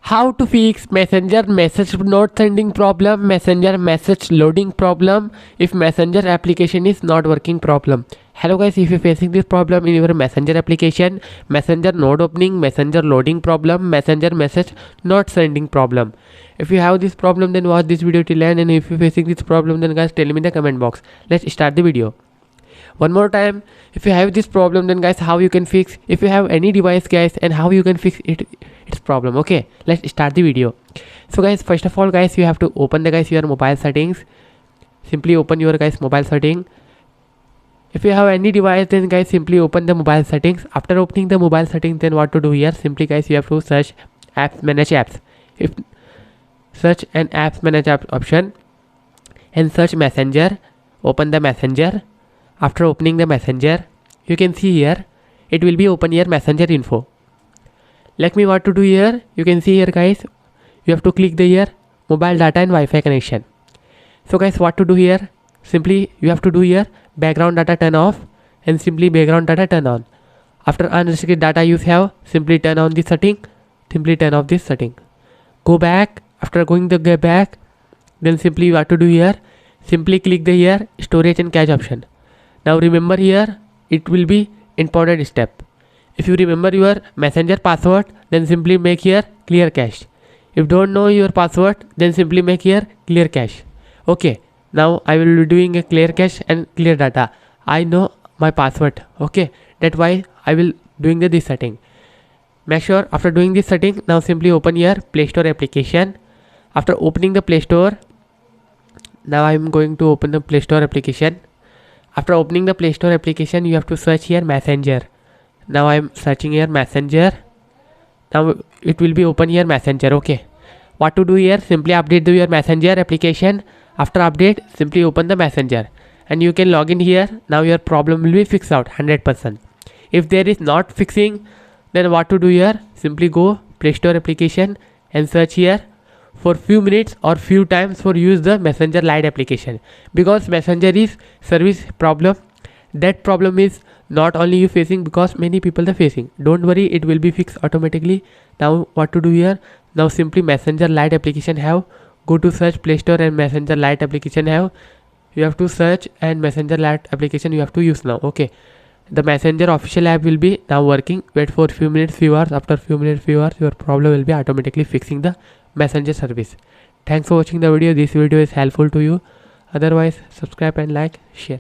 How to fix Messenger message not sending problem, Messenger message loading problem, if Messenger application is not working problem. Hello guys, if you're facing this problem in your Messenger application, Messenger not opening, Messenger loading problem, Messenger message not sending problem. If you have this problem, then watch this video till end, and if you're facing this problem, then guys tell me in the comment box. Let's start the video. One more time, if you have this problem, then guys how you can fix, if you have any device guys, and how you can fix its problem. Okay, let's start the video. So guys, first of all guys, you have to open the guys your mobile settings. Simply open your guys mobile setting. If you have any device, then guys simply open the mobile settings. After opening the mobile settings, then what to do here, simply guys you have to search apps, manage apps. If search an apps manage app option and search Messenger, open the Messenger. After opening the Messenger, you can see here it will be open here Messenger info. Like me what to do here, you can see here guys, you have to click the here mobile data and Wi-Fi connection. So guys what to do here, simply you have to do here background data turn off and simply background data turn on. After unrestricted data use have, simply turn on this setting, simply turn off this setting. Go back. After going the back, then simply what to do here, simply click the here storage and cache option. Now remember here it will be important step. If you remember your Messenger password, then simply make here clear cache. If don't know your password, then simply make here clear cache. Okay, now I will be doing a clear cache and clear data. I know my password. Okay, that's why I will doing this setting. Make sure after doing this setting, now simply open here Play Store application. After opening the Play Store, now I am going to open the Play Store application. After opening the Play Store application, you have to search here Messenger. Now I am searching here Messenger. Now it will be open here Messenger. Okay, what to do here, simply update your Messenger application. After update, simply open the Messenger and you can log in here. Now your problem will be fixed out 100%. If there is not fixing, then what to do here, simply go Play Store application and search here for few minutes or few times for use the Messenger Lite application, because Messenger is service problem. That problem is not only you facing, because many people are facing. Don't worry, it will be fixed automatically. Now what to do here, now simply Messenger Lite application have, go to search Play Store and Messenger Lite application have, you have to search and Messenger Lite application you have to use now. Okay, the Messenger official app will be now working. Wait for few minutes, few hours. After few minutes, few hours, your problem will be automatically fixing the Messenger service. Thanks for watching the video. This video is helpful to you. Otherwise, subscribe and like, share.